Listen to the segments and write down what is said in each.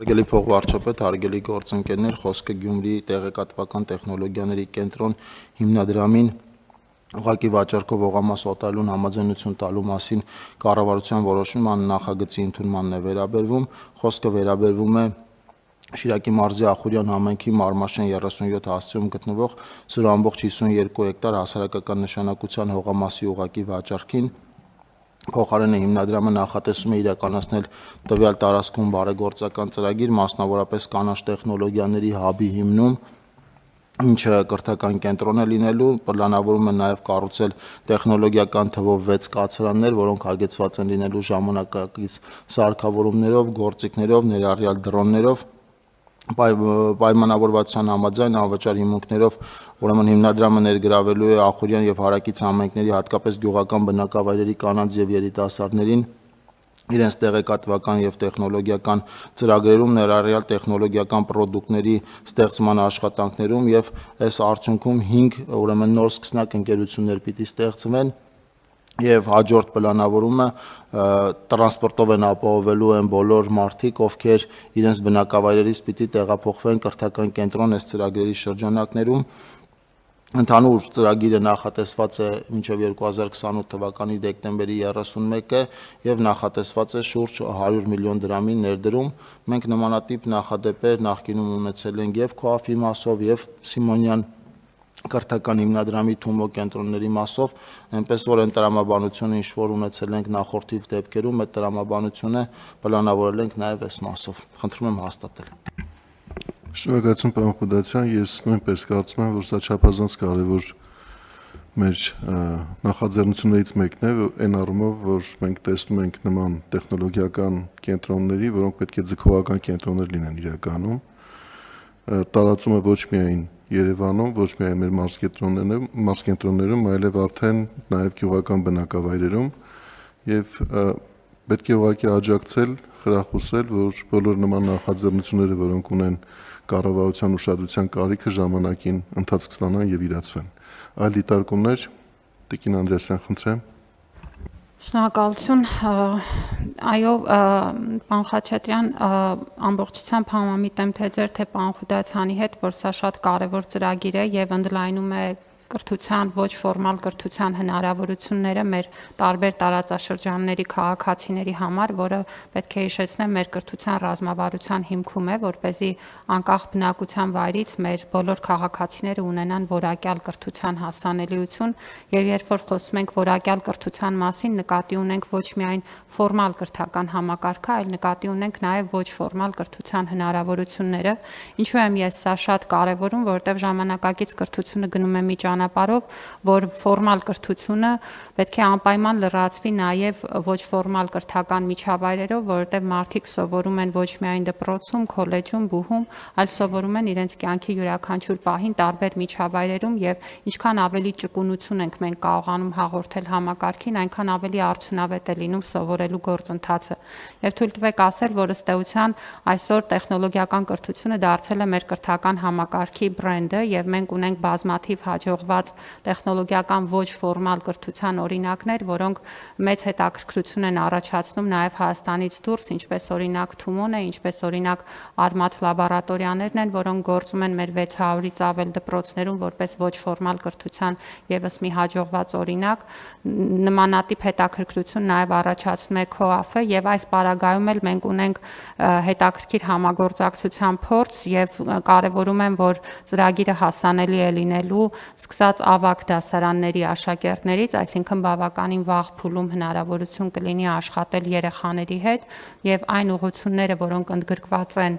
Հարգելի փոխվարչապետ, հարգելի գործընկերներ, խոսքը Գյումրիի տեղեկատվական տեխնոլոգիաների կենտրոն հիմնադրամին ուղղակի վաճառքով օղամաս օտարելուն համաձայնություն տալու մասին կառավարության որոշման նախագծի ընդունմանն է վերաբերվում։ Խոսքը վերաբերվում է Շիրակի մարզի Ախուրյան համայնքի Մարմաշեն 37 հասցեում գտնվող 0.52 հեկտար հասարակական նշանակության հողամասի ուղղակի վաճառքին։ Փոխարենը հիմնադրամը նախատեսում է իրականացնել տվյալ տարածքում բարեգործական ծրագիր, մասնավորապես կանաչ տեխնոլոգիաների հաբի հիմնում, ինչը կրթական կենտրոն է լինելու, պլանավորում է նաև կառուցել տեխնոլոգիական թվով 6 կացարաններ, որոնք հագեցված են լինելու ժամանակակից սարքավորումներով, գործիքներով, ներառյալ դրոններով, պայմանավորվածության համաձայն անվճար հիմունքներով, ուրեմն հիմնադրամը ներգրավելու է Ախուրյան եւ Հարակից համայնքների, հատկապես գյուղական բնակավայրերի կանանց եւ երիտասարդներին իրենց տեղեկատվական եւ տեխնոլոգիական ծրագրերում, ներառյալ տեխնոլոգիական պրոդուկտների ստեղծման աշխատանքներում եւ այս արդյունքում 5 ուրեմն նոր սկսնակ ընկերություններ պիտի ստեղծվեն եւ հաջորդ պլանավորումը տրանսպորտով են ապահովելու են բոլոր մարդիկ, ովքեր իրենց բնակավայրերից պիտի տեղափոխվեն կրթական կենտրոն այս ծրագրերի շրջանակներում։ Ընդհանուր ծրագիրը նախատեսված է մինչև 2028 թվականի դեկտեմբերի 31-ը եւ նախատեսված է շուրջ 100 միլիոն դրամի ներդրում։ Մենք նմանատիպ նախադեպեր նախկինում ունեցել ենք եւ ՔՈԱՖ-ի մասով եւ Սիմոնյան կրթական հիմնադրամի Թումո կենտրոնների մասով, այնպես որ այն տրամաբանությունը ինչ որ ունեցել ենք նախորդիվ դեպքերում, այդ տրամաբանությունը պլանավորել ենք նաեւ այս մասով։ Խնդրում եմ հաստատել։ Շնորհակալություն պարոն Խուդացյան, ես նույնպես կարծում եմ, որ սա չափազանց կարևոր մեր նախաձեռնություններից մեկն է, այն առումով, որ մենք տեսնում ենք նման տեխնոլոգիական կենտրոնների, որոնք պետք է ձգողական կենտրոններ լինեն իրականում, տարածումը ոչ միայն Երևանում, ոչ միայն մեր մարզկենտրոններում, այլև արդեն նաև գյուղական բնակավայրերում եւ պետք է ուղղակի աջակցել, խրախուսել, որ բոլոր նման նախաձեռնությունները, որոնք ունեն կառավարության ուշադրության կարիքը, ժամանակին ընթացք ստանան եւ իրացվեն։ Այլ դիտարկումներ, Տիկին Անդրեասյան, խնդրեմ։ Շնորհակալություն, այո, պարոն Խաչատրյան, ամբողջությամբ համամիտ եմ թե ձեր, թե պարոն Խուդացյանի հետ, որ սա շատ կարևոր ծրագիր է եւ ընդլայնում է կրթության, ոչ ֆորմալ կրթության հնարավորությունները մեր տարբեր տարածաշրջանների քաղաքացիների համար, որը պետք է հիշեցնեմ մեր կրթության ռազմավարության հիմքում է, որպեսզի անկախ բնակության վայրից մեր բոլոր քաղաքացիները ունենան որակյալ կրթության հասանելիություն, եւ երբ որ խոսում ենք որակյալ կրթության մասին, նկատի ունենք ոչ միայն ֆորմալ կրթական համակարգը, այլ նկատի ունենք նաեւ ոչ ֆորմալ կրթության հնարավորությունները, ինչու եմ ես սա շատ կարևորում, որովհետեւ ժամանակակից կրթությունը գնում է մի ճանապարհով, որ ֆորմալ կրթությունը պետք է անպայման լրացվի նաև ոչ ֆորմալ կրթական միջավայրերով, որովհետև մարդիկ սովորում են ոչ միայն դպրոցում, քոլեջում, բուհում, այլ սովորում են իրենց կյանքի յուրաքանչյուր պահին տարբեր միջավայրերում եւ ինչքան ավելի ճկունություն ենք մենք կարողանում հաղորդել համակարգին, այնքան ավելի արդյունավետ է լինում սովորելու գործընթացը։ Եվ թույլ տվեք ասել, որ ըստ էության այսօր տեխնոլոգիական կրթությունը դարձել է մեր կրթական համակարգի բրենդը եւ մենք ունենք բազմաթիվ հաջողված տեխնոլոգիական ոչ ֆորմալ կրթության օրինակներ, որոնք մեծ հետաքրքրություն են առաջացնում նաև Հայաստանից դուրս, ինչպես օրինակ Թումոն է, ինչպես օրինակ Արմաթ լաբորատորիաներն են, որոնք գործում են մեր 600-ից ավել դպրոցներում որպես ոչ ֆորմալ կրթության եւս մի հաջողված օրինակ։ Նմանատիպ հետաքրքրություն նաև առաջացնում է ՔՈԱՖ-ը եւ այս պարագայում էլ մենք ունենք հետաքրքիր համագործակցության փորձ եւ կարեւորում եմ, որ ծրագիրը հասանելի է լինելու սկսած ավագ դասարանների աշակերտներից, այսինքն բավականին վաղ փուլում հնարավորություն կլինի աշխատել երեխաների հետ եւ այն ուղղությունները, որոնք ընդգրկված են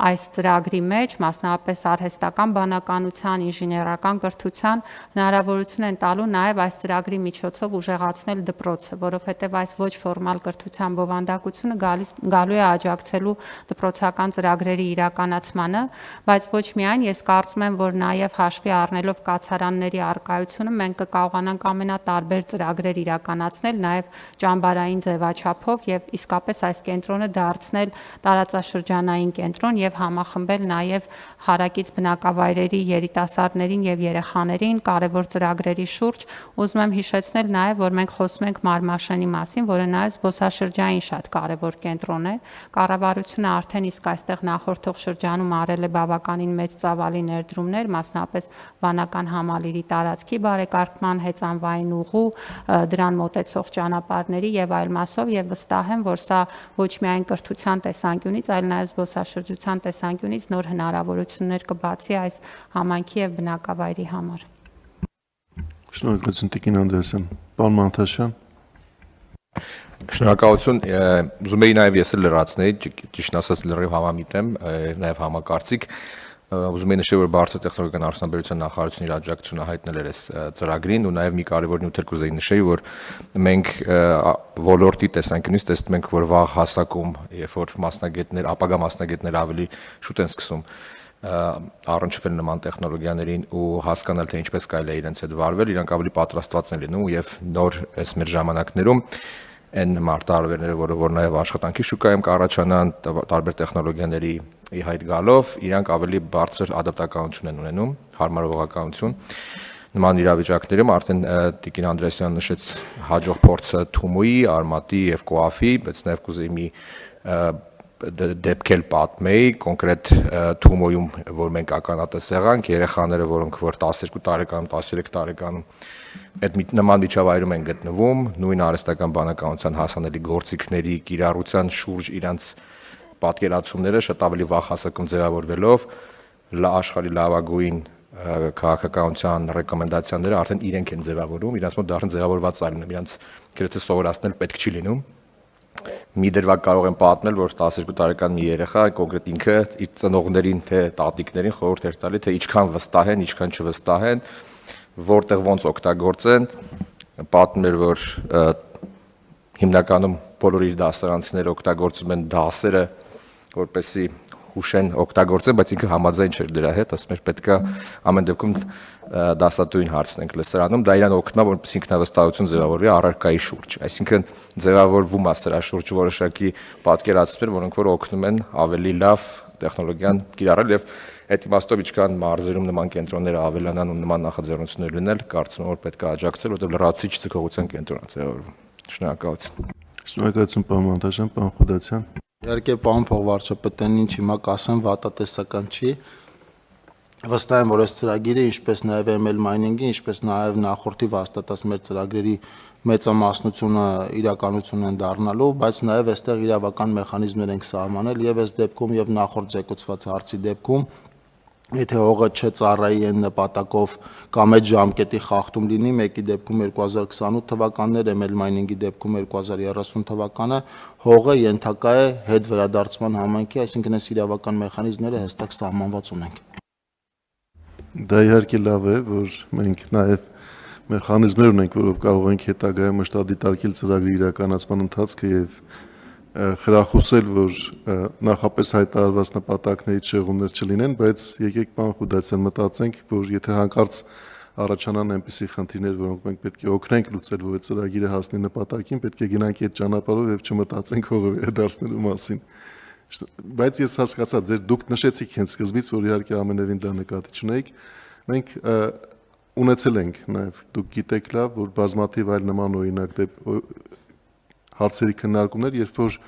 այս ծրագրի մեջ, մասնավորապես արհեստական բանականության, ինժեներական կրթության, հնարավորություն են տալու նաեւ այս ծրագրի միջոցով ուժեղացնել դպրոցը, որովհետեւ այս ոչ ֆորմալ կրթության բովանդակությունը գալու է աջակցելու դպրոցական ծրագրերի իրականացմանը, բայց ոչ միայն, ես կարծում եմ, որ նաեւ հաշվի առնելով կայարանների առկայությունը մենք կկարողանանք ամենատարբեր ծրագրեր իրականացնել նաև ճամբարային ձևաչափով եւ իսկապես այս կենտրոնը դարձնել տարածաշրջանային կենտրոն եւ համախմբել նաև հարակից բնակավայրերի երիտասարդներին եւ երեխաներին կարևոր ծրագրերի շուրջ։ Ուզում եմ հիշեցնել նաև, որ մենք խոսում ենք Մարմաշենի մասին, որը նաև զբոսաշրջային շատ կարևոր կենտրոն է։ Կառավարությունը արդեն իսկ այստեղ նախորդող շրջանում արել է բավականին մեծ ծավալի ներդրումներ, մասնապես վանական համալիրի տարածքի բարեկարգման, հեծանվային ուղու, դրան մոտեցող ճանապարհների եւ այլ մասով, եւ վստահ եմ, որ սա ոչ միայն կրթության տեսանկյունից, այլ նաև զբոսաշրջության տեսանկյունից նոր հնարավորություններ կբացի այս համայնքի եւ բնակավայրի համար։ Շնորհակալություն Տիկին Անդրեասյան, պարոն Մանթաշյան։ Շնորհակալություն, ուզում էի նաև ես լրացնել, ճիշտ ասած լրիվ համամիտ եմ, նաև համակարծիք, ուզում էի նշել, որ բարձր տեխնոլոգիական արդյունաբերության նախարարությունն իր աջակցությունը հայտնել էր այս ծրագրին ու նաև մի կարևոր նյութ կուզեի նշել, որ մենք ոլորտի տեսանկյունից տեսնում ենք, որ վաղ հասակում, երբ որ մասնագետներ, ապագա մասնագետներ ավելի շուտ են սկսում առնչվել նման տեխնոլոգիաներին ու հասկանալ, թե ինչպես կարելի է իրենց հետ վարվել, իրանք ավելի պատրաստված են լինում եւ նոր այս մեր ժամանակներում այն մարտահրավերները, որ նաև աշխատանքի շուկայում կառաջանան տարբեր տեխնոլոգիաների ի հայտ գալով, իրանք ավելի բարձր ադապտականություն են ունենում, հարմարողականություն։ Նման իրավիճակներում արդեն Տիկին Անդրեասյանն նշեց հաջող փորձը Թումոյի, Արմատի եւ Կոաֆի, բայց նաև կուզեի մի դեպքել պատմեի, կոնկրետ Թումոյում, որ մենք ականատես եղանք, երեխաները, որոնք որ 12 տարեկանում, 13 տարեկանում այդ նման միջավայրում են գտնվում, նույն արհեստական բանականության հասանելի գործիքների կիրառության շուրջ իրանց պատկերացումները շատ ավելի վաղ հասակում ձևավորվելով աշխարհի լավագույն քաղաքականության ռեկոմենդացիաները արդեն իրենք են ձևավորում, իրանց մոտ դարձան ձևավորված այլն, իրանց գրեթե սովորացնել պետք չի լինում։ Մի դրվագ կարող եմ պատմել, որ 12 տարեկան մի երեխա կոնկրետ ինքը իր ծնողներին թե տատիկներին խորհուրդ էր տալի, թե ինչքան վստահ են, ինչքան չվստահ են, որտեղ ոնց օգտագործեն, պատմել էր, որ հիմնականում բոլոր իր դասարանցիները օգտագործում են դասերը, որպեսզի հուշեն օգտագործեն, բայց ինքը համաձայն չէր դրա հետ, ասում էր պետքա ամեն դեպքում դասատուին հարցնենք լսարանում, դա իրան օգնում է, որպես ինքնավստահություն ձևավորվի առարկայի շուրջ, այսինքն ձևավորվում է սրա շուրջ որոշակի պատկերացումներ, որոնք որ օգնում են ավելի լավ տեխնոլոգիան կիրառել եւ այդ իմաստով ինչքան մարզերում նման կենտրոնները ավելանան ու նման նախաձեռնություններ լինել, կարծում եմ որ պետք է աջակցել, որտեղ լրացուցիչ ձգողության կենտրոն է ձևավորվում։ Շնորհակալություն։ Շնորհակալություն պարոն Մանթաշյան, պարոն Խուդասյան։ Իհարկե, պարոն փոխվարչապետն ինչ հիմա կասեմ, վատատեսական չի։ Վստահ եմ, որ այս ծրագիրը, ինչպես նաև ML mining-ը, ինչպես նաև նախորդի վաստատած մեր ծրագրերի մեծամասնությունը իրականություն են դառնալու, բայց նաև այստեղ իրավական մեխանիզմներ ենք սահմանել եւ այս դեպքում եւ նախորդ զեկուցված հարցի դեպքում, եթե հողը չծառայի այն նպատակով կամ այդ ժամկետի խախտում լինի, մեկի դեպքում 2028 թվականներ, ML mining-ի դեպքում 2030 թվականը, հողը ենթակա է հետ վերադարձման համայնքի, այսինքն այս իրավական մեխանիզմները հստակ սահմանված ունենք։ Դա իհարկե լավ է, որ մենք նաև մեխանիզմներ ունենք, որով կարող ենք հետագայում մշտադիտարկել ծրագրի իրականացման ընթացքը եւ խրախուսել, որ նախապես հայտարարված նպատակներից շեղումներ չլինեն, բայց եկեք պարոն Խուդասյան մտածենք, որ եթե հանկարծ առաջանան այնպիսի խնդիրներ, որոնք մենք պետք է օգնենք լուծել, որ այդ ծրագիրը հասնի նպատակին, պետք է գնանք այդ ճանապարհով եւ չմտածենք հողը վերադարձնելու մասին։ Բայց ես հասկացա, դուք նշեցիք հենց սկզբից, որ իհարկե ամենևին դա նկատի չունեիք։ Մենք ունեցել ենք նաև, դուք գիտեք լավ, որ բազմաթիվ այլ նման օրինակ հարցերի քննարկումներ, երբ որ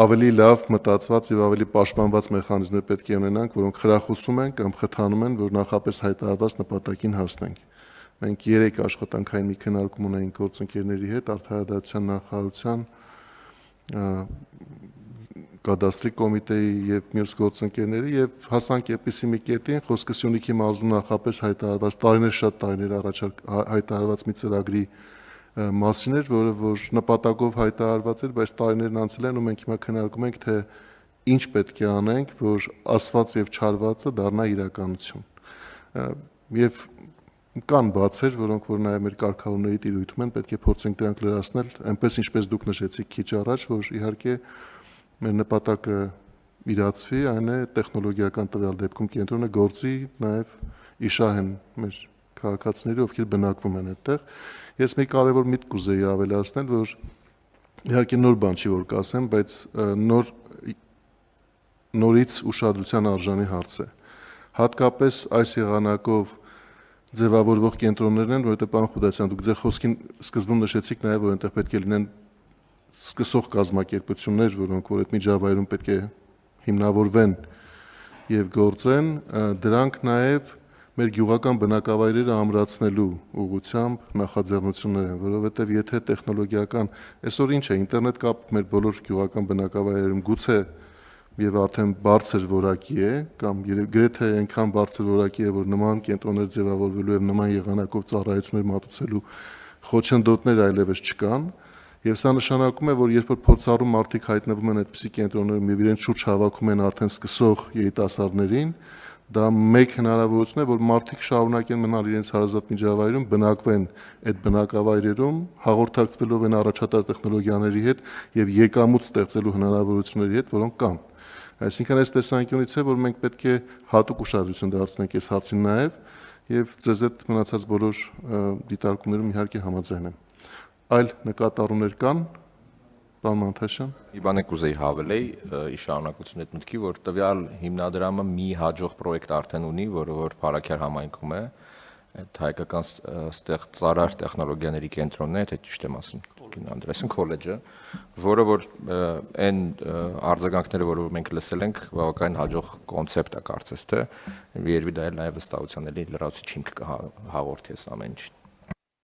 ավելի լավ մտածված եւ ավելի պաշտպանված մեխանիզմներ պետք է ունենանք, որոնք խրախուսում են կամ խթանում են, որ նախապես հայտարարված նպատակին հասնենք։ Մենք 3 աշխատանքային մի քննարկում ունենք գործընկերների հետ, Արդարադատության նախարարության, կադաստրի կոմիտեի եւ մյուս գործընկերների եւ հասանք այդպիսի մի կետին, խոսքը Սյունիքի մարզում նախապես հայտարարված շատ տարիներ առաջ հայտարարված մի ծրագրի մասին էր, որը որ նպատակով հայտարարված էր, բայց տարիներն անցել են ու մենք հիմա քննարկում ենք, թե ինչ պետք է անենք, որ ասված եւ չարվածը դառնա իրականություն։ Եվ կան բացեր, որոնք որ նաև մեր կարգավորների տիրույթում են, պետք է փորձենք դրանք լրացնել, այնպես ինչպես դուք նշեցիք քիչ առաջ, որ իհարկե մեր նպատակը իրացվի, այն է տեխնոլոգիական տվյալ դեպքում կենտրոնը գործի նաև իշահ են մեր քաղաքացիները, ովքեր բնակվում են այդտեղ։ Ես մի կարևոր միտք կուզեի ավելացնել, որ իհարկե նոր բան չի որ կասեմ, բայց նորից ուշադրության արժանի հարց է։ Հատկապես այս եղանակով ձևավորվող կենտրոններն են, որովհետև պարոն Խուդասյան, դուք ձեր խոսքին սկզբում նշեցիք նաև, որ այնտեղ պետք է լինեն սկսող կազմակերպություններ, որոնք որ այդ միջավայրում պետք է հիմնավորվեն եւ գործեն, դրանք նաև մեր գյուղական բնակավայրերը ամրացնելու ուղղությամբ նախաձեռնություններ են, որովհետև եթե տեխնոլոգիական այսօր ինչ է, ինտերնետ կապ մեր բոլոր գյուղական բնակավայրերում գուցե եւ արդեն բարձր որակի է կամ գրեթե այնքան բարձր որակի է, որ նման կենտրոններ ձևավորվելու եւ նման եղանակով ծառայություններ մատուցելու խոչընդոտներ այլևս չկան եւ սա նշանակում է, որ երբ որ փորձառու մարդիկ հայտնվում են այդպիսի կենտրոններում եւ իրենց շուրջ հավաքում են արդեն սկսող երիտասարդներին, դա մեկ հնարավորություն է, որ մարդիկ շարունակեն մնալ իրենց հարազատ միջավայրում, բնակվեն այդ բնակավայրերում, հաղորդակցվելով են առաջատար տեխնոլոգիաների հետ եւ եկամուտ ստեղծելու հնարավորությունների հետ, որոնք կան։ Այսինքն այս տեսանկյունից է, որ մենք պետք է հատուկ ուշադրություն դարձնենք այս հարցին նաև եւ ձեզ այդ մնացած բոլոր դիտարկումներում իհարկե համաձայն եմ։ Այլ նկատառումներ կան, պարոն Մանթաշյան։ Մի բան կուզեի հավելեի ի շարունակություն այդ մտքի, որ տվյալ հիմնադրամը մի հաջող պրոյեկտ արդեն ունի, որ Փարաքյար համայնքում է, այդ հայկական ծառար տեխնոլոգիաների կենտրոնն է, թե ճիշտ եմ ասում, Անդրեսն քոլեջը, որը որ այն արձագանքները, որ մենք լսել ենք, բավական հաջող կոնցեպտ է կարծես թե, երևի դա էլ նաև վստահության էլի լրացուցիչ հիմք կհաղորդի այս ամեն ինչին։